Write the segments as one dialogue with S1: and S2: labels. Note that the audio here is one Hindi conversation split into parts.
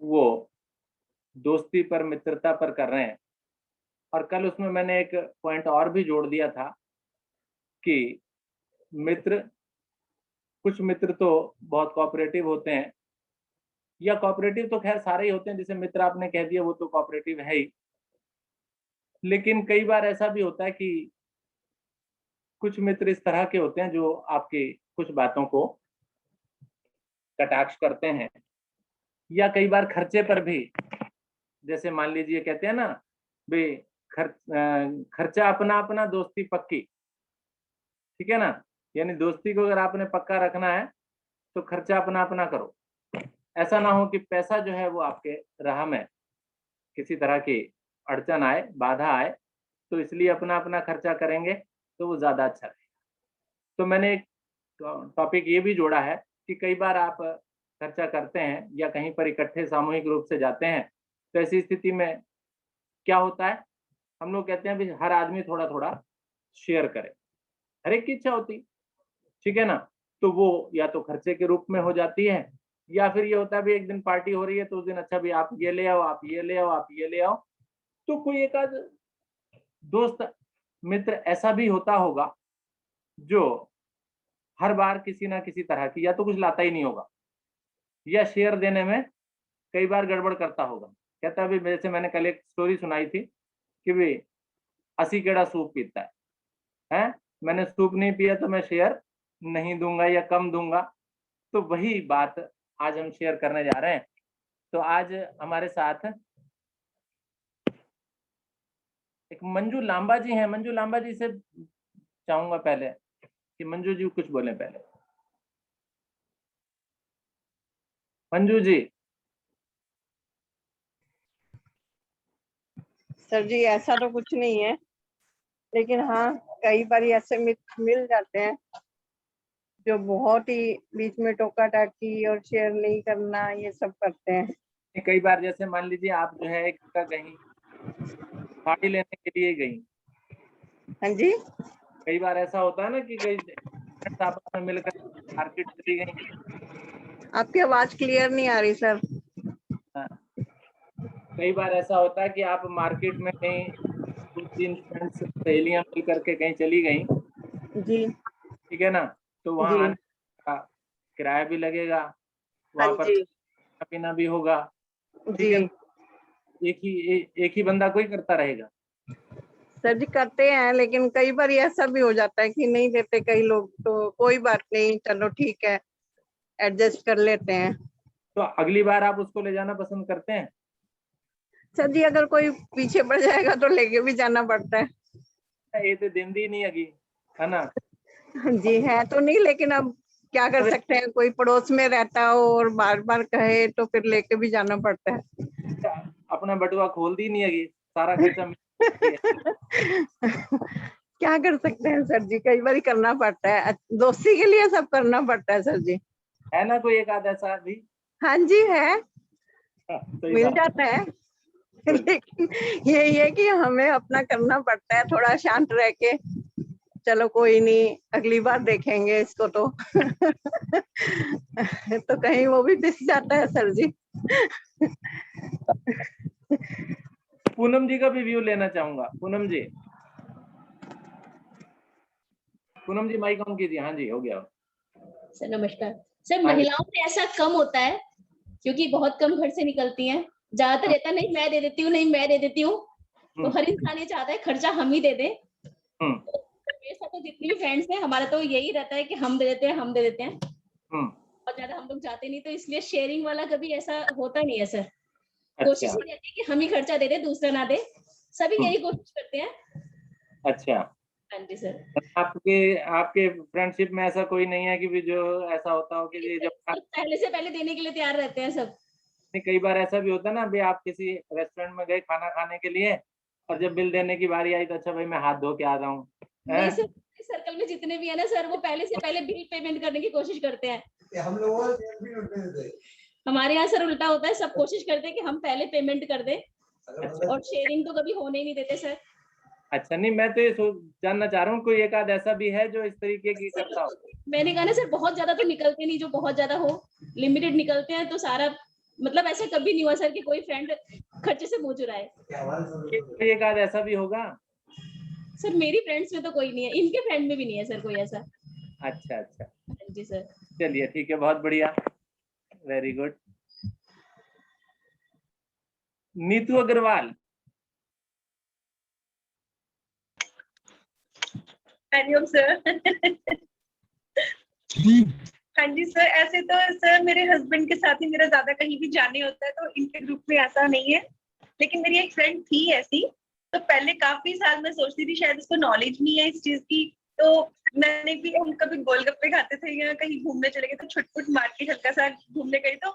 S1: वो दोस्ती पर, मित्रता पर कर रहे हैं। और कल उसमें मैंने एक पॉइंट और भी जोड़ दिया था कि मित्र, कुछ मित्र तो बहुत कोऑपरेटिव होते हैं, या कोऑपरेटिव तो खैर सारे ही होते हैं, जैसे मित्र आपने कह दिया वो तो कोऑपरेटिव है ही, लेकिन कई बार ऐसा भी होता है कि कुछ मित्र इस तरह के होते हैं जो आपकी कुछ बातों को कटाक्ष करते हैं, या कई बार खर्चे पर भी, जैसे मान लीजिए कहते हैं ना भाई खर्चा अपना अपना, दोस्ती पक्की, ठीक है ना। यानी दोस्ती को अगर आपने पक्का रखना है तो खर्चा अपना अपना करो। ऐसा ना हो कि पैसा जो है वो आपके राह में किसी तरह की अड़चन आए, बाधा आए, तो इसलिए अपना अपना खर्चा करेंगे तो वो ज्यादा अच्छा रहेगा। तो मैंने एक टॉपिक ये भी जोड़ा है कि कई बार आप खर्चा करते हैं या कहीं पर इकट्ठे सामूहिक रूप से जाते हैं, तो ऐसी स्थिति में क्या होता है, हम लोग कहते हैं भाई हर आदमी थोड़ा थोड़ा शेयर करे, हर एक की इच्छा होती, ठीक है ना। तो वो या तो खर्चे के रूप में हो जाती है, या फिर ये होता है भी एक दिन पार्टी हो रही है तो उस दिन अच्छा भी आप ये ले आओ, आप ये ले आओ, आप ये ले आओ। तो कोई एक आध दोस्त मित्र ऐसा भी होता होगा जो हर बार किसी ना किसी तरह की या तो कुछ लाता ही नहीं होगा, या शेयर देने में कई बार गड़बड़ करता होगा। कहता है भाई, जैसे मैंने कल एक स्टोरी सुनाई थी कि भाई 80 केड़ा सूप पीता है, मैंने सूप नहीं पिया तो मैं शेयर नहीं दूंगा या कम दूंगा। तो वही बात आज हम शेयर करने जा रहे हैं। तो आज हमारे साथ एक मंजू लांबा जी हैं। मंजू लांबा जी से चाहूंगा पहले कि मंजू जी कुछ बोले पहले। मंजू जी।
S2: सर जी ऐसा तो कुछ नहीं है, लेकिन हाँ कई बार ऐसे मिल जाते हैं जो बहुत ही बीच में टोका टाकी और शेयर नहीं करना ये सब करते हैं।
S1: कई बार जैसे मान लीजिए आप जो है एक जगह कहीं साड़ी लेने के लिए गई,
S2: हाँ जी,
S1: कई बार ऐसा होता है ना कि कई आपस में मिलकर मार्केट चली गई।
S2: आपकी आवाज क्लियर नहीं आ रही सर।
S1: हाँ, कई बार ऐसा होता है कि आप मार्केट में कहीं 2-3 फ्रेंड्स सहेलियां मिल करके कहीं चली गई,
S2: जी
S1: ठीक है ना। तो वहां
S2: जी
S1: आने का किराया भी लगेगा,
S2: हाँ
S1: वहां पर
S2: जी
S1: खाना पीना भी होगा, ठीक है
S2: जी।
S1: ना। एक ही बंदा कोई करता रहेगा।
S2: सर जी करते हैं, लेकिन कई बार ऐसा भी हो जाता है कि नहीं देते कई लोग, तो कोई बात नहीं, चलो ठीक है, एडजस्ट कर लेते हैं।
S1: तो अगली बार आप उसको ले जाना पसंद करते हैं?
S2: सर जी अगर कोई पीछे पड़ जाएगा तो लेके भी जाना पड़ता है।
S1: ये तो दिन दी नहीं अगी, है ना।
S2: जी है तो नहीं, लेकिन अब क्या कर सकते हैं, कोई पड़ोस में रहता हो और बार बार कहे तो फिर लेके भी जाना पड़ता है।
S1: अपना बटुआ खोल दी नहीं अगी, सारा खर्चा है।
S2: क्या कर सकते हैं सर जी, कई बार करना पड़ता है, दोस्ती के लिए सब करना पड़ता है सर जी।
S1: है ना कोई एक आध ऐसा भी?
S2: हाँ जी है,
S1: सही
S2: मिल
S1: बात।
S2: जाता है। लेकिन यही है कि हमें अपना करना पड़ता है, थोड़ा शांत रह के, चलो कोई नहीं अगली बार देखेंगे इसको तो। तो कहीं वो भी पिस जाता है सर जी।
S1: पूनम जी का भी व्यू लेना चाहूंगा। पूनम जी, पूनम जी माइक ऑन कीजिए। हाँ जी, हो गया।
S3: सर नमस्कार। सर
S1: हाँ जी।
S3: महिलाओं में ऐसा कम होता है क्योंकि बहुत कम घर से निकलती हैं, ज्यादातर रहता नहीं मैं दे देती हूँ, नहीं मैं दे देती हूँ। तो हर इंसान ये चाहता है खर्चा हम ही दे दें। तो मेरे साथ तो जितनी भी फ्रेंड्स हैं हमारा तो यही रहता है कि हम दे देते हैं, हम दे देते हैं। और ज्यादा हम लोग जाते नहीं, तो इसलिए शेयरिंग वाला कभी ऐसा होता नहीं है सर। कोशिश ही रहती है कि हम ही खर्चा दे दे, दूसरा ना दे। सभी यही कोशिश करते हैं।
S1: अच्छा,
S3: हाँ जी सर।
S1: आपके आपके फ्रेंडशिप में ऐसा कोई नहीं है कि भी जो ऐसा होता हो कि जब
S3: पहले से पहले देने के लिए तैयार रहते हैं सब।
S1: कई बार ऐसा भी होता है ना, अभी आप किसी रेस्टोरेंट में गए खाना खाने के लिए, और जब बिल देने की बारी आई तो अच्छा भाई मैं हाथ धो के आ रहा हूँ।
S3: नहीं सर, सर्कल में जितने भी है ना सर, वो पहले से पहले बिल पेमेंट करने की कोशिश करते हैं। हम लोग हमारे यहाँ सर उल्टा होता है, सब कोशिश करते हैं कि हम पहले पेमेंट कर दें। और शेयरिंग तो कभी होने ही नहीं देते सर।
S1: अच्छा, नहीं मैं तो ये जानना चाह रहा हूँ कोई एक आध ऐसा भी है जो इस तरीके की करता हो।
S3: मैंने कहा ना सर, बहुत ज्यादा तो निकलते नहीं, जो बहुत ज्यादा हो, लिमिटेड निकलते हैं तो सारा मतलब ऐसा कभी नहीं हुआ सर कि कोई फ्रेंड खर्चे से मुंह चुराए।
S1: एक आध ऐसा भी होगा?
S3: सर मेरी फ्रेंड्स में तो कोई नहीं है, इनके फ्रेंड में भी नहीं है सर कोई ऐसा।
S1: अच्छा अच्छा,
S3: जी सर।
S1: चलिए ठीक है, बहुत बढ़िया, very good. Neetu Agarwal.
S4: Hariom sir. हाँ जी सर, ऐसे तो सर मेरे हस्बैंड के साथ ही मेरा ज्यादा कहीं भी जाने होता है, तो इनके ग्रुप में ऐसा नहीं है। लेकिन मेरी एक फ्रेंड थी ऐसी, तो पहले काफी साल मैं सोचती थी शायद उसको नॉलेज नहीं है इस चीज की, तो मैंने भी, हम कभी गोलगप्पे खाते थे या कहीं घूमने चले गए तो छुटपुट मार के हल्का सा घूमने गए, तो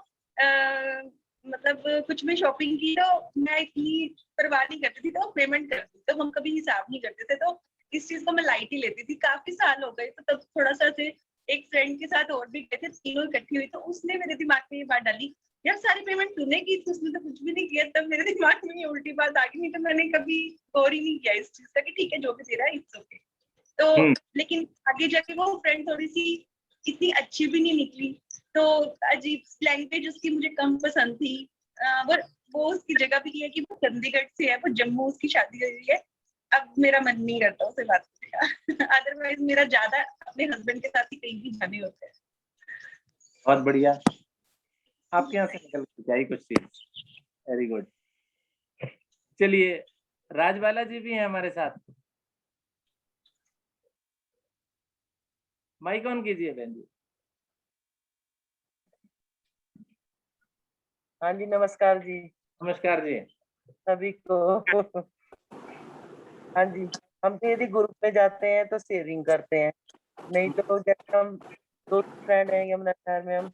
S4: मतलब कुछ भी शॉपिंग की तो मैं इतनी परवाह नहीं करती थी, तो पेमेंट करती थी, तो हम कभी हिसाब नहीं करते थे, तो इस चीज को मैं लाइट ही लेती थी। काफी साल हो गए, तो तब थोड़ा सा से एक फ्रेंड के साथ और भी गए थे, तीनों इकट्ठी हुई, तो उसने मेरे दिमाग में ये बात डाली, यार सारी पेमेंट तूने की थी, उसने तो कुछ भी नहीं किया। तब मेरे दिमाग में ये उल्टी बात आ गई, नहीं तो मैंने कभी गौर ही नहीं किया इस चीज का कि ठीक है जो भी दे रहा है इट्स ओके। तो लेकिन आगे जाके वो फ्रेंड थोड़ी सी इतनी अच्छी भी नहीं निकली, तो अजीब लैंग्वेज उसकी मुझे कम पसंद थी। वो उसकी जगह भी है कि वो चंडीगढ़ से है, वो जम्मू उसकी शादी हुई है। अब मेरा मन नहीं करता उससे बात करने का। अदरवाइज मेरा ज्यादा अपने हस्बैंड के साथ ही कहीं भी जाने होते हैं।
S1: बहुत बढ़िया, आपके यहाँ से निकल के क्या ही कुछ चीज, वेरी गुड। चलिए, राजबाला जी भी हैं हमारे साथ, माइक ऑन कीजिए बहन जी।
S5: हाँ जी, नमस्कार जी
S1: नमस्कार जी।
S5: सभी को। हाँ जी, हम तो यदि ग्रुप में जाते हैं तो शेयरिंग करते हैं, नहीं तो जैसे हम दो फ्रेंड हैं यमुना शहर में, हम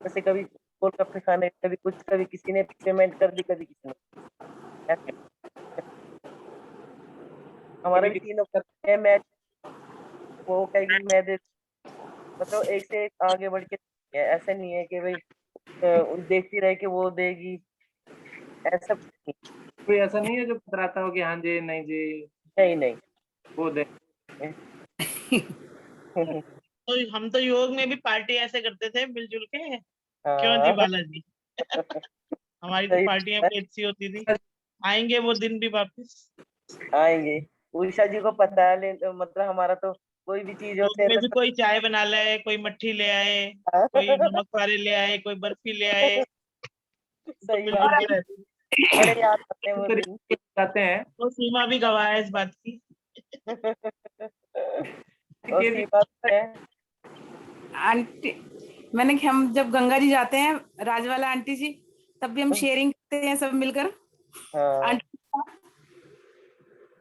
S5: जैसे कभी गोलगप्पे खाने, कभी कुछ, कभी किसी ने पेमेंट कर दी, कभी किसी ने ऐसे। हमारे भी तीनों करते हैं, मैं वो कहेगी मैं दे, मतलब एक से एक आगे बढ़ के है। ऐसा नहीं है कि भाई देखती रहे कि वो देगी, ऐसा कुछ नहीं।
S1: कोई ऐसा नहीं है जो पतराता हो कि हाँ जी नहीं जी
S5: नहीं नहीं।
S1: वो दे।
S6: तो हम तो योग में भी पार्टी ऐसे करते थे मिलजुल के, क्यों जी
S5: हाँ
S6: बालाजी? हमारी तो
S5: सही
S6: पार्टियां
S5: बात
S6: भी अच्छी होती थी। आएंगे वो दिन भी वापस।
S5: है, आएंगे। उषा जी को पता है, मतलब हमारा तो कोई भी चीज
S6: योग
S5: होते है
S6: में
S5: तो
S6: भी कोई चाय बना लाए, कोई मट्ठी ले आए, कोई नमक पारे ले आए, कोई बर्फी ले आए, तो
S5: सही
S6: मिलजुल
S5: बात
S6: के रहते थे।
S5: है, बड़े याद आते हैं वो दिन।
S1: तरीके से जाते हैं
S6: तो सीमा भी गवाह है इस बात की।
S5: और
S1: कि
S5: सी बात है,
S7: आंटी मैंने कि हम जब गंगा जी जाते हैं राजवाला आंटी जी, तब भी हम शेयरिंग करते हैं सब मिलकर।
S5: हाँ।
S7: आंटी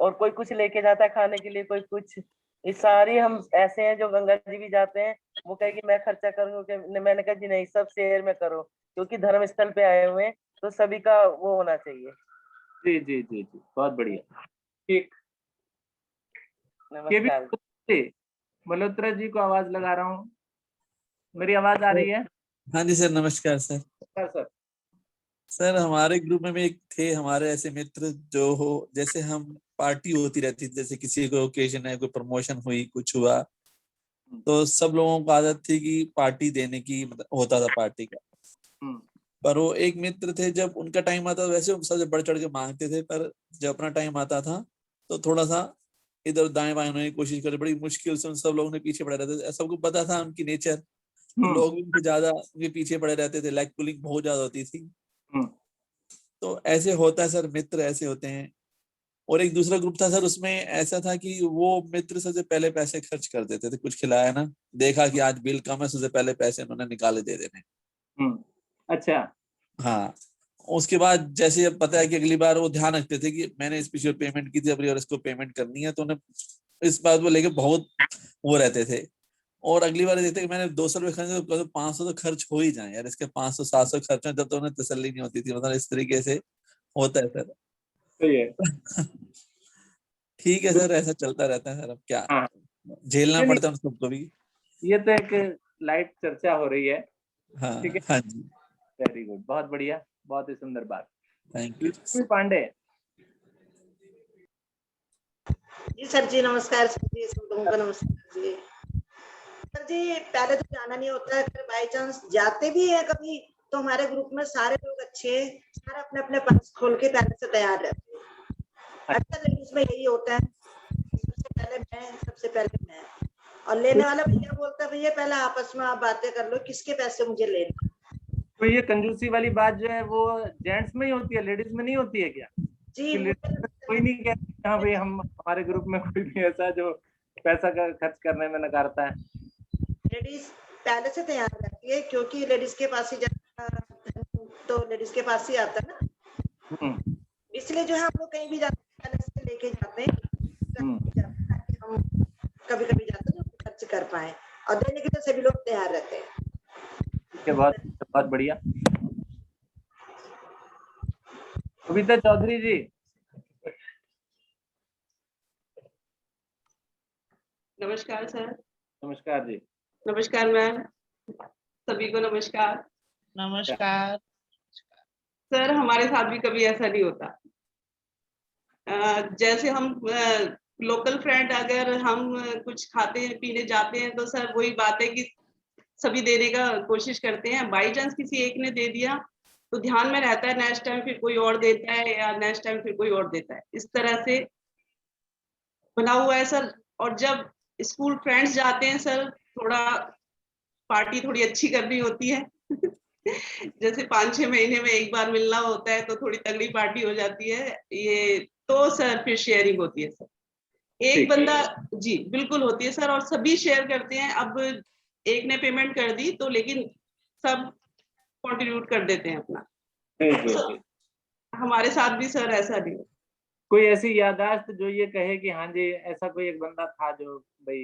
S5: और कोई कुछ लेके जाता है खाने के लिए, कोई कुछ। ये सारी हम ऐसे हैं जो गंगा जी भी जाते हैं, वो कहेगी मैं खर्चा करूंगा, मैंने कहा जी नहीं, सब शेयर में करो, क्योंकि धर्म स्थल पे आए हुए हैं तो सभी का वो होना चाहिए।
S1: जी जी जी जी, बहुत बढ़िया। ठीक,
S5: नमस्कार।
S1: मल्होत्रा जी को आवाज लगा रहा हूँ, मेरी आवाज आ रही है?
S8: हाँ जी सर, नमस्कार सर।
S1: सर
S8: सर हमारे ग्रुप में भी एक थे हमारे ऐसे मित्र जो हो, जैसे हम पार्टी होती रहती थी, जैसे किसी को ओकेजन है, कोई प्रमोशन हुई, कुछ हुआ, तो सब लोगों को आदत थी कि पार्टी देने की, मतलब होता था पार्टी का। पर वो एक मित्र थे, जब उनका टाइम आता वैसे वो सबसे बढ़ चढ़ के मांगते थे, पर जब अपना टाइम आता था तो थोड़ा सा इधर दाएं बाएं होने की कोशिश करे, बड़ी मुश्किल से उन सब लोगों ने पीछे पड़े रहते थे। सबको पता था उनकी नेचर, तो लोग भी उनके ज्यादा उनके पीछे पड़े रहते थे, लाइक पुलिंग बहुत ज्यादा होती थी। तो ऐसे होता है सर, मित्र ऐसे होते हैं। और एक दूसरा ग्रुप था सर, उसमें ऐसा था कि वो मित्र सबसे पहले पैसे खर्च कर देते थे, कुछ खिलाया ना, देखा कि आज बिल कम है, सबसे पहले पैसे उन्होंने निकाले दे देने।
S1: अच्छा।
S8: हाँ, उसके बाद जैसे अब पता है कि अगली बार वो ध्यान रखते थे कि मैंने इस पिछले पेमेंट की थी, अगली बार इसको पेमेंट करनी है, तो उन्हें इस बात को लेके बहुत वो रहते थे। और अगली बार देखते कि मैंने 200 रुपए खर्च तो 500 तो खर्च हो ही जाए यार, इसके 500 700 खर्च है, जब तो उन्हें तसल्ली नहीं होती थी। मतलब इस तरीके से होता है सर।
S1: सही है।
S8: ठीक है सर, ऐसा चलता रहता है सर, अब क्या
S1: हाँ,
S8: झेलना पड़ता है उन सबको भी।
S1: ये तो एक लाइट चर्चा हो रही है।
S8: हाँ
S1: ठीक है,
S8: हाँ जी,
S1: वेरी गुड, बहुत बढ़िया, बहुत ही सुंदर बात।
S8: Thank you.
S1: Lakshmi Pandey.
S9: Ji sir ji, नमस्कार सर जी, सब लोगों को नमस्कार जी। सर जी, पहले तो जाना नहीं होता है, फिर बाई चांस जाते भी है कभी, तो हमारे ग्रुप में सारे लोग बच्चे सारा अपने अपने पर्स खोल के पहले से तैयार रहते हैं। अच्छा लेडीज में यही होता है, सबसे पहले मैं, और लेने वाला भैया बोलता है भैया पहले आपस में आप बातें कर लो किसके पैसे मुझे लेने।
S1: तो ये कंजूसी वाली बात जो है वो जेंट्स में ही होती है, लेडीज में नहीं होती है क्या?
S9: जी
S1: कोई नहीं कहता हाँ भाई हम हमारे ग्रुप में कोई भी ऐसा जो पैसा का खर्च करने में नकारता है।
S9: लेडीज पहले से तैयार रहती है क्योंकि लेडीज के पास ही तो लेडीज के पास ही आता है ना, इसलिए जो है हम लोग कहीं भी जाते हैं पहले से लेके जाते हैं ताकि हम कभी कभी जाते हैं तो खर्च कर पाए, और देने के लिए सभी लोग तैयार रहते हैं।
S1: ठीक है, बहुत बहुत बढ़िया। कविता चौधरी जी।
S10: नमस्कार सर।
S1: नमस्कार जी।
S10: नमस्कार मैम, सभी को नमस्कार।
S6: नमस्कार
S10: सर, हमारे साथ भी कभी ऐसा नहीं होता। जैसे हम लोकल फ्रेंड अगर हम कुछ खाते हैं पीने जाते हैं तो सर वही बात है कि सभी देने का कोशिश करते हैं। बाई चांस किसी एक ने दे दिया तो ध्यान में रहता है, नेक्स्ट टाइम फिर कोई और देता है या नेक्स्ट टाइम फिर कोई और देता है, इस तरह से बना हुआ है सर। और जब स्कूल फ्रेंड्स जाते हैं सर, थोड़ा पार्टी थोड़ी अच्छी करनी होती है जैसे 5-6 महीने में एक बार मिलना होता है तो थोड़ी तगड़ी पार्टी हो जाती है ये, तो सर फिर शेयरिंग होती है सर। एक बंदा जी बिल्कुल होती है सर, और सभी शेयर करते हैं। अब एक ने पेमेंट कर दी तो लेकिन सब कंट्रीब्यूट कर देते हैं अपना। तो हमारे साथ भी सर ऐसा नहीं है।
S1: कोई ऐसी याददाश्त जो ये कहे कि हाँ जी ऐसा कोई एक बंदा था जो भाई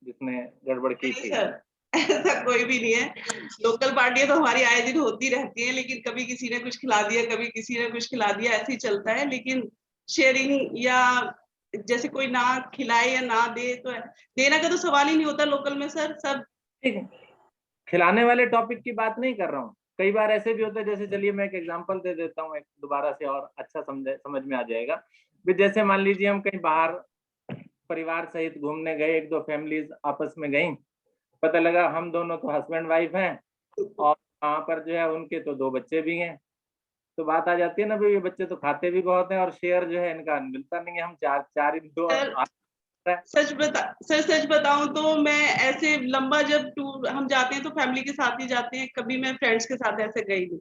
S1: जिसने गड़बड़ की थी?
S10: सर ऐसा कोई भी नहीं है। लोकल पार्टियां तो हमारी आए दिन होती रहती हैं, लेकिन कभी किसी ने कुछ खिला दिया, कभी किसी ने कुछ खिला दिया, ऐसे ही चलता है। लेकिन शेयरिंग या जैसे कोई ना खिलाए या ना दे तो देना का तो सवाल ही नहीं होता लोकल में सर। सब
S1: ठीक है, खिलाने वाले टॉपिक की बात नहीं कर रहा हूँ। कई बार ऐसे भी होता है, जैसे चलिए मैं एक एग्जांपल दे देता हूँ एक दोबारा से और अच्छा समझ में आ जाएगा। जैसे मान लीजिए हम कहीं बाहर परिवार सहित घूमने गए, 1-2 फैमिलीज आपस में गई, पता लगा हम दोनों तो हस्बैंड वाइफ हैं और वहाँ पर जो है उनके तो 2 बच्चे भी हैं। तो बात आ जाती है ना भाई ये बच्चे तो खाते भी बहुत हैं और शेयर जो है इनका मिलता नहीं है, हम चार ही दो।
S10: सच बताऊं तो मैं ऐसे लंबा जब टूर हम जाते हैं तो फैमिली के साथ ही जाते हैं, कभी मैं फ्रेंड्स के साथ ऐसे गई नहीं,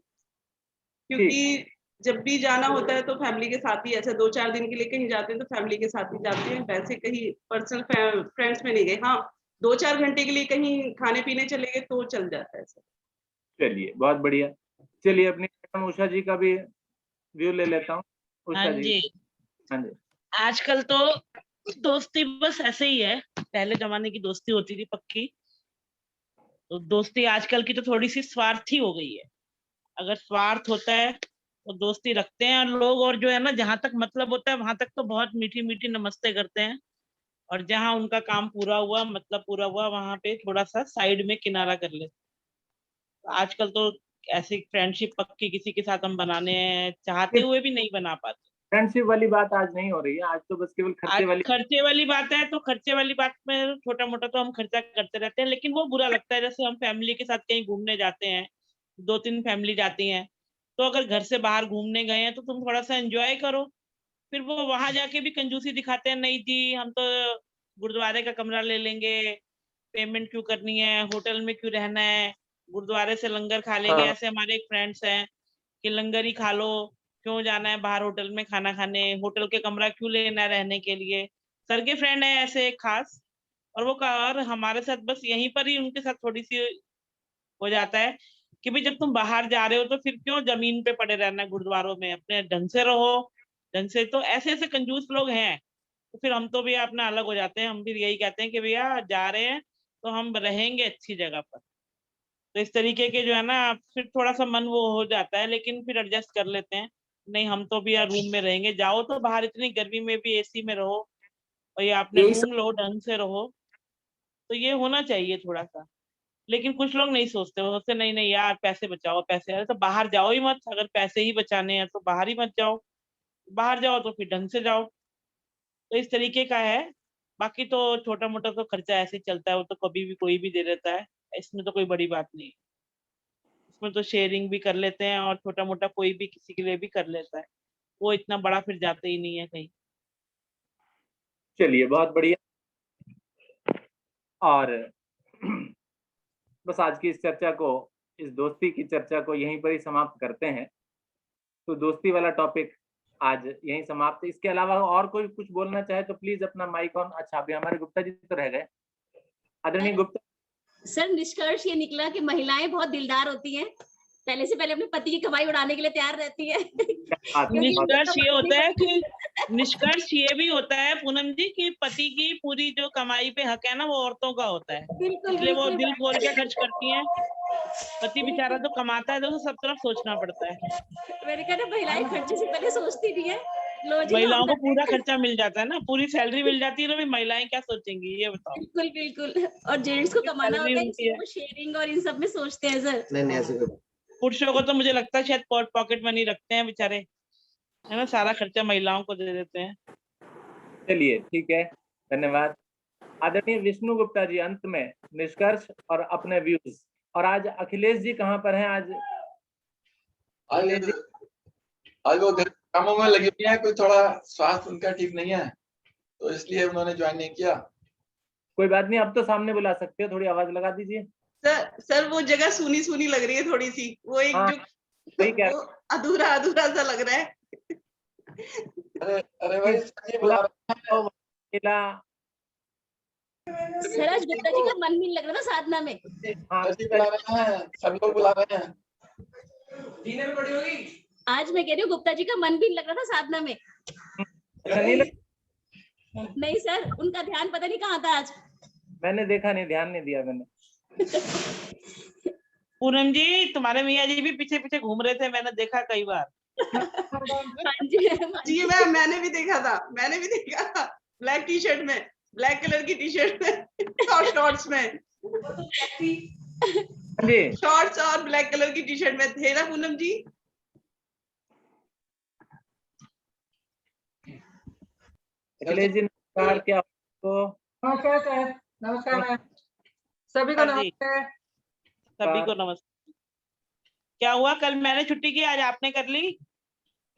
S10: क्योंकि जब भी जाना होता है तो फैमिली के साथ ही, ऐसे 2-4 दिन के लिए कहीं जाते हैं तो फैमिली के साथ ही जाते हैं, वैसे कहीं पर्सनल फ्रेंड्स में नहीं गए। हाँ 2-4 घंटे के लिए कहीं खाने पीने चले गए तो चल जाता है सर।
S1: चलिए बहुत बढ़िया। चलिए अपनी उषा जी का भी व्यू ले लेता हूँ।
S6: हाँ जी।
S1: हाँ जी।
S6: आजकल तो दोस्ती बस ऐसे ही है, पहले जमाने की दोस्ती होती थी पक्की, तो दोस्ती आजकल की तो थोड़ी सी स्वार्थी हो गई है। अगर स्वार्थ होता है तो दोस्ती रखते हैं लोग, और जो है ना जहां तक मतलब होता है वहां तक तो बहुत मीठी मीठी नमस्ते करते हैं, और जहां उनका काम पूरा हुआ मतलब पूरा हुआ वहां पे थोड़ा सा साइड में किनारा कर लेते। आजकल तो ऐसी फ्रेंडशिप पक्की किसी के साथ हम बनाने चाहते हुए भी नहीं बना पाते।
S1: फ्रेंडशिप वाली बात आज नहीं हो रही है, आज तो बस केवल
S6: खर्चे वाली बात है, तो खर्चे वाली बात में छोटा मोटा तो हम खर्चा करते रहते हैं, लेकिन वो बुरा लगता है। जैसे हम फैमिली के साथ कहीं घूमने जाते हैं, 2-3 फैमिली जाती हैं, तो अगर घर से बाहर घूमने गए हैं तो तुम थोड़ा सा एंजॉय करो। फिर वो वहां जाके भी कंजूसी दिखाते हैं, नहीं जी हम तो गुरुद्वारे का कमरा ले लेंगे, पेमेंट क्यों करनी है, होटल में क्यों रहना है, गुरुद्वारे से लंगर खा लेंगे। ऐसे हमारे एक फ्रेंड्स हैं कि लंगर ही खा लो, क्यों जाना है बाहर होटल में खाना खाने, होटल के कमरा क्यों लेना है रहने के लिए। सर के फ्रेंड है ऐसे एक खास, और वो और हमारे साथ बस यहीं पर ही उनके साथ थोड़ी सी हो जाता है कि भाई जब तुम बाहर जा रहे हो तो फिर क्यों जमीन पे पड़े रहना है, गुरुद्वारों में अपने ढंग से रहो, ढंग से। तो ऐसे ऐसे कंजूस लोग हैं, तो फिर हम तो भी अपना अलग हो जाते हैं। हम भी यही कहते हैं कि भैया जा रहे हैं तो हम रहेंगे अच्छी जगह पर। तो इस तरीके के जो है ना फिर थोड़ा सा मन वो हो जाता है, लेकिन फिर एडजस्ट कर लेते हैं। नहीं हम तो भी यार रूम में रहेंगे, जाओ तो बाहर इतनी गर्मी में भी एसी में रहो, और ये आपने रूम लो ढंग से रहो। तो ये होना चाहिए थोड़ा सा। लेकिन कुछ लोग नहीं सोचते, वो सोचते नहीं नहीं यार पैसे बचाओ पैसे, अरे तो बाहर जाओ ही मत, अगर पैसे ही बचाने हैं तो बाहर ही मत जाओ, बाहर जाओ तो फिर ढंग से जाओ। तो इस तरीके का है। बाकी तो छोटा मोटा तो खर्चा ऐसे ही चलता है, वो तो कभी भी कोई भी दे देता है, इसमें तो कोई बड़ी बात नहीं है। उसमें तो शेयरिंग भी कर लेते हैं और छोटा मोटा कोई भी किसी के लिए भी कर लेता है, वो इतना बड़ा फिर जाते ही नहीं है कहीं।
S1: चलिए बहुत बढ़िया। और बस आज की इस चर्चा को, इस दोस्ती की चर्चा को यहीं पर ही समाप्त करते हैं। तो दोस्ती वाला टॉपिक आज यहीं समाप्त है। इसके अलावा और कोई कुछ बोलना चाहे तो प्लीज अपना माइक ऑन। अच्छा, अभी हमारे गुप्ता जी तो रह गए, आदरणीय गुप्ता।
S3: सर निष्कर्ष ये निकला कि महिलाएं बहुत दिलदार होती हैं, पहले से पहले अपने पति की कमाई उड़ाने के लिए तैयार रहती है।
S6: निष्कर्ष ये होता है कि निष्कर्ष ये भी होता है पूनम जी कि पति की पूरी जो कमाई पे हक है ना वो औरतों का होता है, इसलिए वो दिल खोल के खर्च करती हैं। पति बेचारा तो कमाता है तो सब तरफ सोचना पड़ता है।
S3: मैंने कहा ना महिलाएं खर्चे से पहले सोचती नहीं है। लो जी,
S6: महिलाओं को पूरा खर्चा मिल जाता है ना, पूरी सैलरी मिल जाती है, तो भी महिलाएं क्या सोचेंगी ये बताओ।
S3: बिल्कुल बिल्कुल। और जेंट्स को कमाना होता है इसलिए वो शेयरिंग और इन सब में सोचते हैं सर।
S5: नहीं ऐसे
S6: पुरुषों को तो मुझे लगता है शायद पॉकेट मनी रखते हैं बेचारे, है ना, सारा खर्चा महिलाओं को दे देते हैं।
S1: चलिए ठीक है, धन्यवाद। आदरणीय विष्णु गुप्ता जी, अंत में निष्कर्ष और अपने व्यूज। और आज अखिलेश जी कहाँ पर हैं?
S11: आज वो घर कामों में लगी हुई है, कोई थोड़ा स्वास्थ्य उनका ठीक नहीं है तो इसलिए उन्होंने ज्वाइन नहीं किया।
S1: कोई बात नहीं, अब तो सामने बुला सकते हो, थोड़ी आवाज लगा दीजिए।
S10: सर वो जगह सुनी सुनी लग रही है थोड़ी सी, वो एक
S1: हाँ,
S10: जो अधूरा अधूरा सा लग रहा है।
S11: अरे भाई ये बुला
S3: सर आज गुप्ता जी का मन नहीं लग रहा था साधना में।
S11: बुला रहे हैं, सब लोग बुला रहे हैं।
S3: आज मैं कह रही हूँ गुप्ता जी का मन भी नहीं लग रहा था साधना में। नहीं सर, उनका ध्यान पता नहीं कहाँ था आज।
S1: मैंने देखा नहीं, ध्यान नहीं दिया मैंने।
S6: पूनम जी तुम्हारे मियाँ जी भी पीछे पीछे घूम रहे थे, मैंने देखा कई बार।
S10: जी मैंने भी देखा था, ब्लैक टी शर्ट में, ब्लैक कलर की टी शर्ट में और शॉर्ट्स में, शॉर्ट्स और ब्लैक कलर की टी शर्ट में थे ना पूनम जी?
S1: अखिलेश जी नमस्कार। क्या आपको?
S12: नमस्कार सर। नमस्कार मैम, सभी को नमस्कार।
S6: सभी को नमस्कार। क्या हुआ, कल मैंने छुट्टी की, आज आपने कर ली?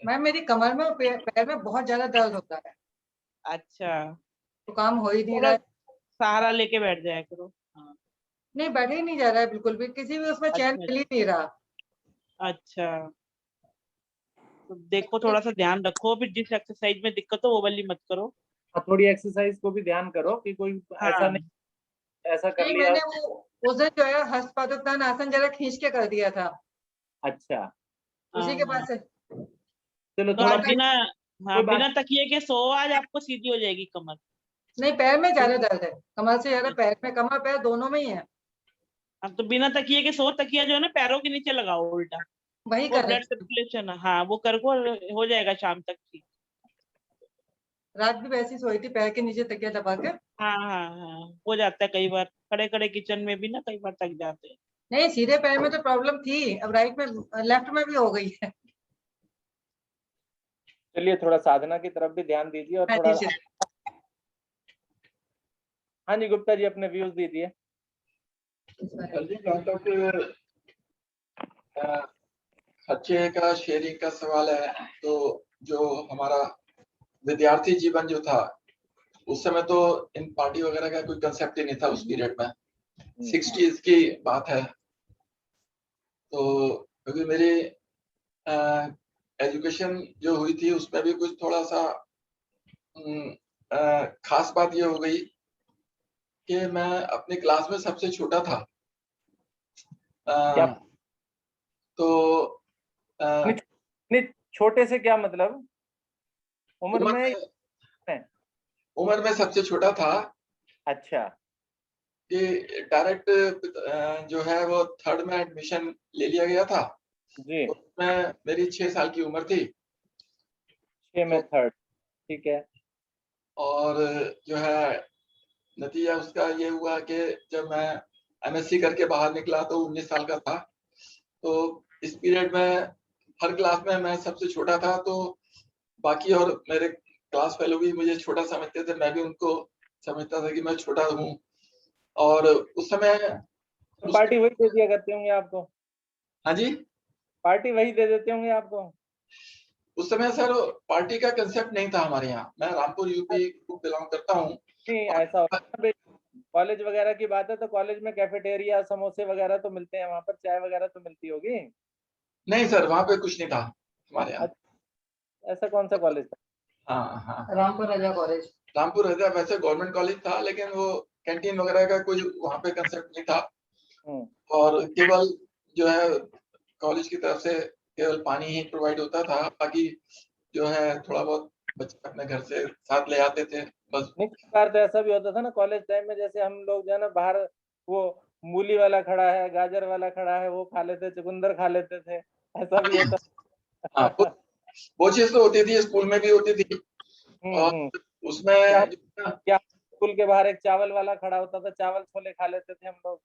S12: मैम मेरी कमर में और पैर में बहुत ज्यादा दर्द होता है।
S6: अच्छा,
S12: तो काम हो ही नहीं रहा है।
S6: सहारा लेके बैठ जाया करो।
S12: नहीं, बैठे ही नहीं जा रहा है बिल्कुल भी, किसी भी उसमें चैन मिल ही नहीं रहा।
S6: अच्छा, तो देखो थोड़ा सा ध्यान रखो, फिर जिस एक्सरसाइज में दिक्कत हो वो वाली मत करो।
S1: थोड़ी एक्सरसाइज को भी ध्यान करो कि कोई ऐसा नहीं, ऐसा कर लिया।
S12: मैंने वो उस दिन जो है हस्तपादोत्तान आसन जरा खींच के कर दिया था।
S1: अच्छा,
S12: उसी के पास से।
S1: चलो
S6: तो आप बिना तकिए के सो, आज आपको सीधी हो जाएगी कमर।
S12: नहीं, पैर में ज्यादा दर्द है, कमर से ज्यादा पैर में, कमर पैर दोनों में ही है।
S6: अब तो बिना तकिए के सो, तकिया जो है ना पैरों के नीचे लगाओ उल्टा,
S12: वही
S6: वो ब्लड सर्कुलेशन, हाँ वो कर को हो जाएगा शाम तक ठीक।
S12: रात भी वैसी सोई थी पैर के नीचे तकिया दबा के।
S6: हाँ हो जाता है कई बार, खड़े खड़े किचन में भी ना कई बार थक जाते हैं।
S12: नहीं, सीधे पैर में तो प्रॉब्लम थी, अब राइट में, लेफ्ट में भी हो गई है।
S1: चलिए थोड़ा साधना की तरफ भी ध्यान दीजिए और थोड़ा। हाँ जी गुप्ता जी, अपने व्यूज दीजिए।
S11: खर्चे का, शेयरिंग का सवाल है, तो जो हमारा विद्यार्थी जीवन जो था उस समय तो इन पार्टी वगैरह का कोई कंसेप्ट ही नहीं था उस पीरियड में। 60s की बात है। तो क्योंकि मेरी एजुकेशन जो हुई थी उसमें भी कुछ थोड़ा सा खास बात ये हो गई कि मैं अपनी क्लास में सबसे छोटा था। तो
S1: छोटे से क्या मतलब? उम्र में
S11: सबसे छोटा था।
S1: अच्छा,
S11: कि डायरेक्ट जो है वो 3rd में एडमिशन ले लिया गया था
S1: जी।
S11: उसमें मेरी 6 साल की उम्र थी।
S1: 6 में 3rd, ठीक है।
S11: और जो है नतीजा उसका ये हुआ कि जब मैं MSc करके बाहर निकला तो 19 साल का था। तो इस पीरियड में हर क्लास में मैं सबसे छोटा था, तो बाकी और मेरे क्लास फेलो भी मुझे छोटा समझते थे, मैं भी उनको समझता था कि मैं छोटा हूँ। और उस समय
S1: पार्टी वही दे दिया करते होंगे आपको?
S11: हाँ जी,
S1: पार्टी वही दे देते होंगे आपको।
S11: उस समय सर पार्टी का कंसेप्ट नहीं था हमारे यहाँ। मैं रामपुर यूपी को बिलोंग करता हूँ।
S1: नहीं ऐसा होता है भाई, कॉलेज वगैरह की बात है तो कॉलेज में कैफेटेरिया समोसे वगैरह तो मिलते हैं, वहां पर चाय वगैरह तो मिलती होगी।
S11: नहीं सर, वहाँ पे कुछ नहीं था हमारे यहाँ।
S1: ऐसा कौन सा कॉलेज था?
S11: हाँ हाँ,
S12: रामपुर राजा कॉलेज।
S11: रामपुर राजा वैसे गवर्नमेंट कॉलेज था, लेकिन वो कैंटीन वगैरह का कोई वहाँ पे कंसेप्ट नहीं था। और केवल जो है कॉलेज की तरफ से केवल पानी ही प्रोवाइड होता था, बाकी जो है थोड़ा बहुत बच्चे अपने घर से साथ ले आते थे बस।
S1: नहीं कई बार तो ऐसा भी होता था ना कॉलेज टाइम में, जैसे हम लोग जो है ना बाहर वो मूली वाला खड़ा है, गाजर वाला खड़ा है, वो खा लेते, चुकंदर खा लेते थे, ऐसा भी होता।
S11: हाँ, वो चीज तो होती थी, स्कूल में भी होती थी। और उसमें
S1: क्या स्कूल के बाहर एक चावल वाला खड़ा होता था, चावल छोले खा लेते थे हम लोग।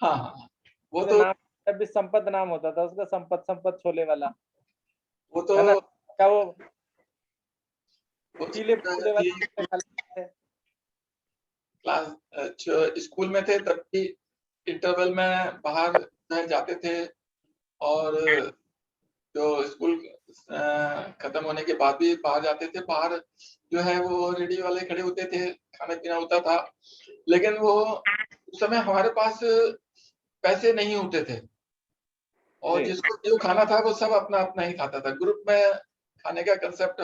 S11: हाँ हाँ, वो
S1: उसका
S11: तो
S1: नाम भी संपत नाम होता था उसका, संपत छोले वाला,
S11: वो तो
S1: है ना? क्या वो
S11: वो
S1: पीले छोले वाले छोले खा लेते थे।
S11: क्लास स्कूल में थे तब भी इंटरवल में बाहर जाते थे। और जो स्कूल खत्म होने के बाद भी बाहर जाते थे। बाहर जो है वो रेडी वाले खड़े होते थे, खाना पीना होता था। लेकिन वो उस समय हमारे पास पैसे नहीं होते थे, और जिसको जो खाना था वो सब अपना अपना ही खाता था। ग्रुप में खाने का कंसेप्ट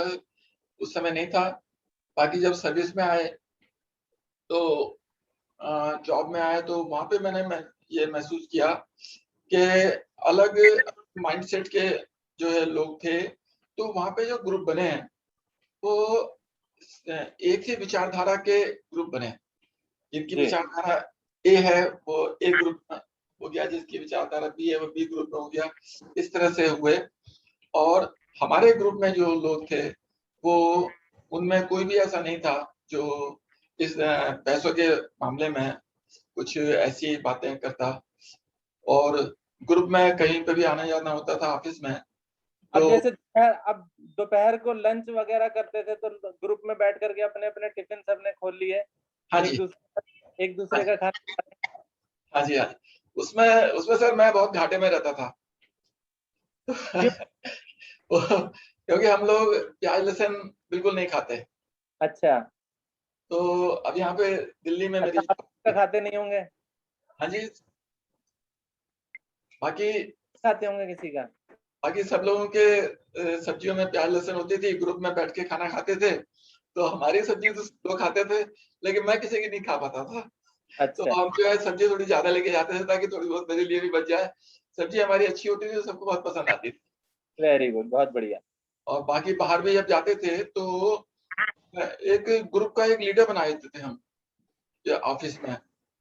S11: उस समय नहीं था। बाकी जब सर्विस में आए तो जॉब में आए तो वहां पे मैंने ये महसूस किया कि अलग माइंडसेट के जो है लोग थे। तो वहां पे जो ग्रुप बने हैं वो एक ही विचारधारा के ग्रुप बने। जिनकी विचारधारा ए है वो ए ग्रुप में हो गया, जिसकी विचारधारा बी है वो बी ग्रुप में हो गया, इस तरह से हुए। और हमारे ग्रुप में जो लोग थे वो उनमें कोई भी ऐसा नहीं था जो इस पैसों के मामले में कुछ ऐसी बातें करता। और ग्रुप में कहीं पे भी आना जाना होता था ऑफिस में
S1: अब जैसे अब दोपहर को लंच वगैरह करते थे तो ग्रुप में बैठ करके अपने अपने टिफिन सबने खोल लिए।
S11: हाँ जी,
S1: एक दूसरे का खाना।
S11: हाँ जी, हाँ, उसमें सर मैं बहुत घाटे में रहता था। क्योंकि हम लोग प्याज लहसुन बिल्कुल नहीं खाते।
S1: अच्छा,
S11: तो अब यहाँ पे दिल्ली में मेरी
S1: खाते नहीं होंगे?
S11: हाँ जी, बाकी
S1: खाते होंगे किसी का?
S11: बाकी सब लोगों के सब्जियों में प्याज लहसुन होती थी, ग्रुप में बैठ के खाना खाते थे। तो हमारी सब्जी तो लोग खाते थे, लेकिन मैं किसी की नहीं खा पाता था।
S1: अच्छा।
S11: तो हम जो है सब्जी थोड़ी ज्यादा लेके जाते थे ताकि थोड़ी बहुत मेरे लिए भी बच जाए। सब्जी हमारी अच्छी होती थी तो सबको बहुत पसंद आती थी।
S1: वेरी गुड, बहुत बढ़िया।
S11: और बाकी बाहर भी जब जाते थे तो एक ग्रुप का एक लीडर बना देते थे हम ऑफिस में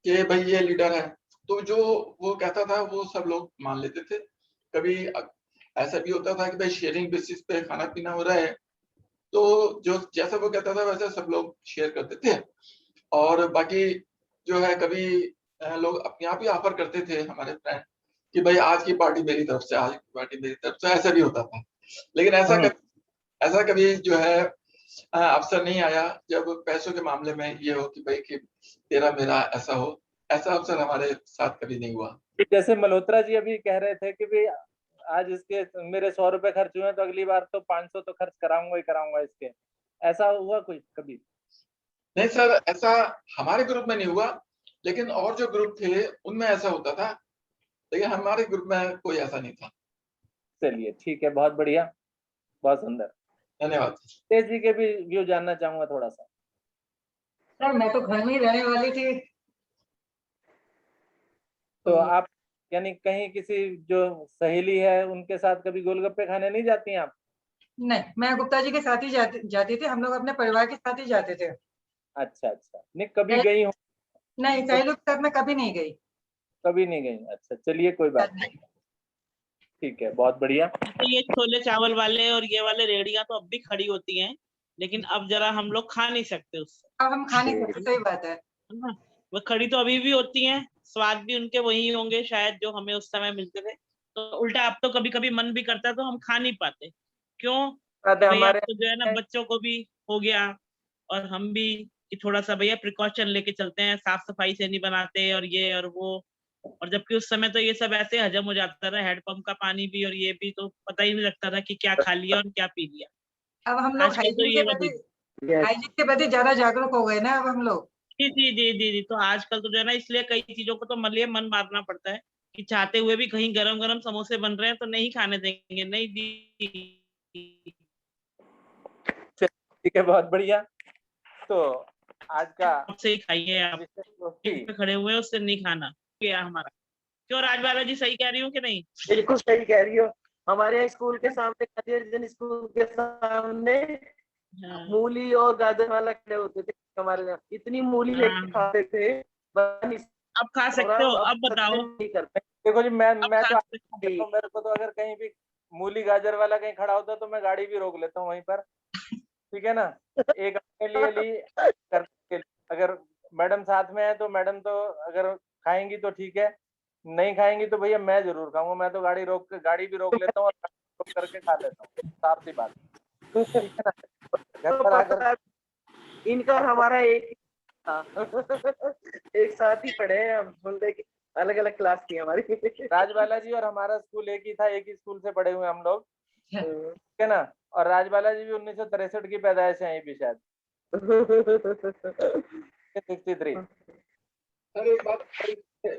S11: कि भाई ये लीडर है। तो जो वो कहता था वो सब लोग मान लेते थे। कभी ऐसा भी होता था कि भाई शेयरिंग बेसिस पे खाना पीना हो रहा है, तो जो जैसा वो कहता था वैसा सब लोग शेयर करते थे। और बाकी जो है कभी लोग अपने आप ही ऑफर करते थे हमारे फ्रेंड कि भाई आज की पार्टी मेरी तरफ से, आज की पार्टी मेरी तरफ से, ऐसा भी होता था। लेकिन ऐसा कभी जो है अवसर नहीं आया जब पैसों के मामले में ये हो कि भाई कि तेरा मेरा ऐसा हो। ऐसा अवसर हमारे साथ कभी नहीं हुआ।
S1: जैसे मल्होत्रा जी अभी कह रहे थे कि भाई आज इसके मेरे 100 रुपए खर्च हुए तो अगली बार तो 500 तो खर्च कराऊंगा ही कराऊंगा इसके, ऐसा हुआ कोई कभी?
S11: नहीं सर, ऐसा हमारे ग्रुप में नहीं हुआ, लेकिन और जो ग्रुप थे उनमें ऐसा होता था, लेकिन हमारे ग्रुप में कोई ऐसा नहीं था।
S1: चलिए ठीक है, बहुत बढ़िया, बहुत सुंदर।
S11: धन्यवाद।
S1: तेज जी के भी व्यू जानना चाहूंगा थोड़ा सा।
S12: सर मैं तो घर में ही रहने वाली थी।
S1: तो आप यानी कहीं किसी जो सहेली है उनके साथ कभी गोलगप्पे खाने नहीं जाती हैं आप?
S12: नहीं, मैं गुप्ता जी के साथ ही जाती थी। हम लोग अपने परिवार के साथ ही जाते थे।
S1: अच्छा अच्छा, नहीं कभी गई हो?
S12: नहीं, सहेलियों के साथ मैं कभी नहीं गई।
S1: कभी नहीं गई? अच्छा चलिए, कोई बात नहीं, ठीक है, बहुत बढ़िया।
S6: तो ये छोले चावल वाले और ये वाले रेहड़ियां तो अब भी खड़ी होती हैं, लेकिन अब जरा हम लोग खा नहीं सकते उससे।
S12: अब हम खा नहीं सकते, सही बात है।
S6: वो खड़ी तो अभी भी होती हैं, स्वाद भी उनके वही होंगे शायद जो हमें उस समय मिलते थे। तो उल्टा अब तो कभी कभी मन भी करता है तो हम खा नहीं पाते। क्यों? भैया तो जो है ना बच्चों को भी हो गया और हम भी कि थोड़ा सा भैया प्रिकॉशन लेके चलते हैं, साफ सफाई से नहीं बनाते और ये और वो, और जबकि उस समय तो ये सब ऐसे हजम हो जाता था, हेडपंप का पानी भी और ये भी, तो पता ही नहीं लगता था कि क्या खा लिया और क्या पी लिया।
S12: अब हम लोग
S6: आजकल तो ये
S12: हाइजीन के प्रति ज्यादा जागरूक हो गए ना अब हम लोग।
S6: जी जी जी जी जी। तो आजकल तो जो है ना, इसलिए कई चीजों को तो मन मारना पड़ता है कि चाहते हुए भी कहीं गरम गरम समोसे बन रहे हैं तो नहीं खाने देंगे, नहीं जी।
S1: ठीक है, बहुत बढ़िया। तो आज का
S6: आपसे ही खाइए, आप पे खड़े हुए हैं उससे नहीं खाना क्या हमारा। क्यों राजबाला जी, सही कह रही हूँ कि नहीं?
S5: बिल्कुल सही कह रही हो। हमारे यहाँ स्कूल के सामने, कदीर स्कूल के सामने मूली और गाजर वाला खड़े होते थे हमारे यहाँ, इतनी मूली लेके खाते थे।
S6: अब खा सकते हो, अब बताओ।
S5: नहीं करते।
S1: देखो जी, मैं तो मेरे को तो अगर कहीं भी मूली गाजर वाला कहीं खड़ा होता तो मैं गाड़ी भी रोक लेता हूँ वहीं पर, ठीक है ना। एक अपने लिए ली, अगर मैडम साथ में है तो मैडम तो अगर खाएंगी तो ठीक है, नहीं खाएंगी तो भैया मैं जरूर खाऊंगा। मैं तो गाड़ी भी रोक लेता हूँ और रोक करके खा लेता हूँ, साफ सी बात, ठीक है ना। घर पर आकर
S5: इनका और हमारा एक एक साथ ही पढ़े हैं हम, बोलते कि अलग अलग क्लास थी हमारी।
S1: राजबाला जी और हमारा स्कूल एक ही था, एक ही स्कूल से पढ़े हुए हम लोग, ठीक है ना। और राजबाला जी भी 1963 की पैदाइश है, यही भी शायद 63।
S11: सर एक बात,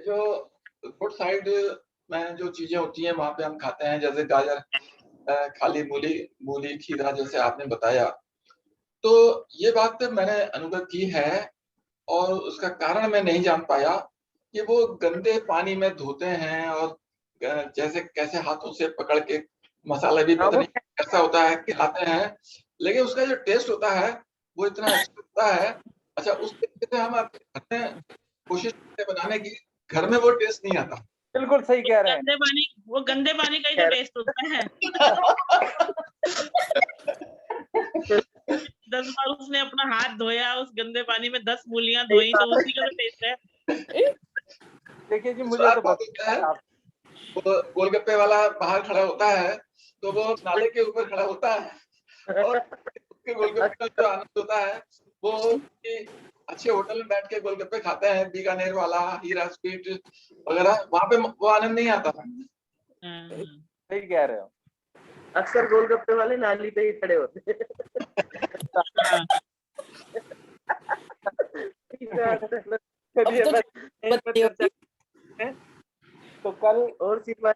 S11: जो फूड साइड में जो चीजें होती हैं वहां पे हम खाते हैं, जैसे गाजर, खाली मूली खीरा जैसे आपने बताया, तो ये बात मैंने अनुभव की है और उसका कारण मैं नहीं जान पाया कि वो गंदे पानी में धोते हैं और जैसे कैसे हाथों से पकड़ के मसाला भी पता नहीं कैसा होता है खिलाते हैं, लेकिन उसका जो टेस्ट होता है वो इतना अच्छा होता है। अच्छा, उस तरीके से हम अपने घर में कोशिश करते हैं बनाने की, घर में वो टेस्ट नहीं आता।
S1: बिल्कुल सही कह रहे हैं।
S6: वो गंदे पानी का ही तो टेस्ट होता है। 10 बार उसने अपना हाथ धोया, उस गंदे पानी में 10 मूलियां धोई, तो उसी का तो टेस्ट है।
S1: देखिए जी, मुझे तो
S11: होता है, वो गोलगप्पे वाला बाहर खड़ा होता है तो वो नाले के ऊपर खड़ा होता है और उसके गोलगप्पे का जो आनंद होता है वो अच्छे होटल में बैठ के गोलगप्पे खाते हैं, बीकानेर वाला, हीरा स्वीट वगैरह, वहां पे वो आनंद नहीं आता।
S1: सही कह रहे हो।
S5: अक्सर गोलगप्पे वाले नाली पे ही खड़े होते
S1: तो कल
S5: और सीमा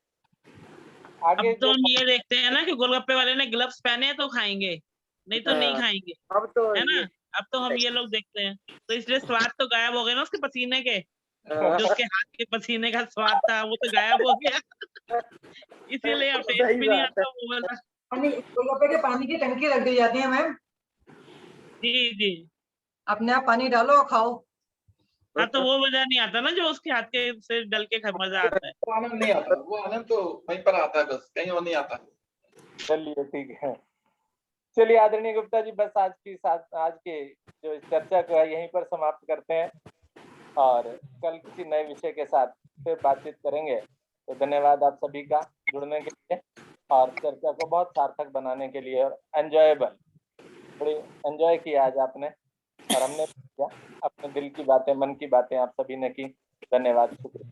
S6: आगे अब तो हम ये देखते हैं ना कि गोलगप्पे वाले ने ग्लव्स पहने हैं तो खाएंगे, नहीं तो नहीं खाएंगे,
S5: अब तो
S6: है ना। अब तो हम ये लोग देखते हैं, तो इसलिए स्वाद तो गायब हो गया ना उसके पसीने के, जो उसके हाथ के पसीने का स्वाद था वो तो गायब हो गया। इसीलिए अब टेस्ट भी नहीं आता वो वाला।
S12: गोलगप्पे के पानी की टंकी रख दी जाती है मैम।
S6: जी जी,
S12: अपने आप पानी डालो और खाओ।
S6: हाँ, तो वो मजा नहीं आता ना जो उसके हाथ के से डल के मजा आता है।
S11: वो आनंद नहीं आता, वो आनंद तो वहीं पर आता है, बस कहीं और नहीं आता।
S1: चलिए ठीक है, चलिए आदरणीय गुप्ता जी, बस आज के जो इस चर्चा को है यहीं पर समाप्त करते हैं और कल किसी नए विषय के साथ फिर बातचीत करेंगे। तो धन्यवाद आप सभी का जुड़ने के लिए और चर्चा को बहुत सार्थक बनाने के लिए, और एंजॉयबल, बड़ी एंजॉय किया आज आपने और हमने किया, अपने दिल की बातें, मन की बातें आप सभी ने की। धन्यवाद, शुक्रिया।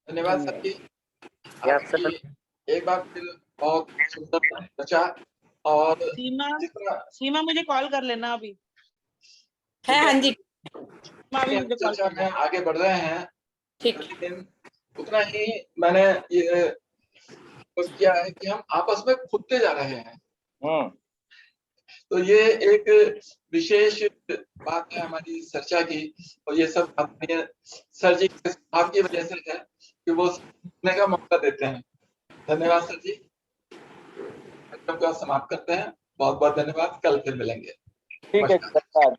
S11: धन्यवाद सर जी, एक बार फिर बहुत सुंदर चर्चा। और
S6: सीमा मुझे कॉल कर लेना अभी
S7: है। हाँ जी,
S11: चर्चा में आगे बढ़ रहे हैं, लेकिन उतना ही मैंने ये किया है कि हम आपस में खुदते जा रहे हैं। तो ये एक विशेष बात है हमारी चर्चा की, और ये सब अपने सर जी आपकी वजह से है कि वो सुनने का मौका देते हैं। धन्यवाद सर जी, कार्यक्रम को समाप्त करते हैं। बहुत बहुत धन्यवाद, कल फिर मिलेंगे।
S1: ठीक है, धन्यवाद।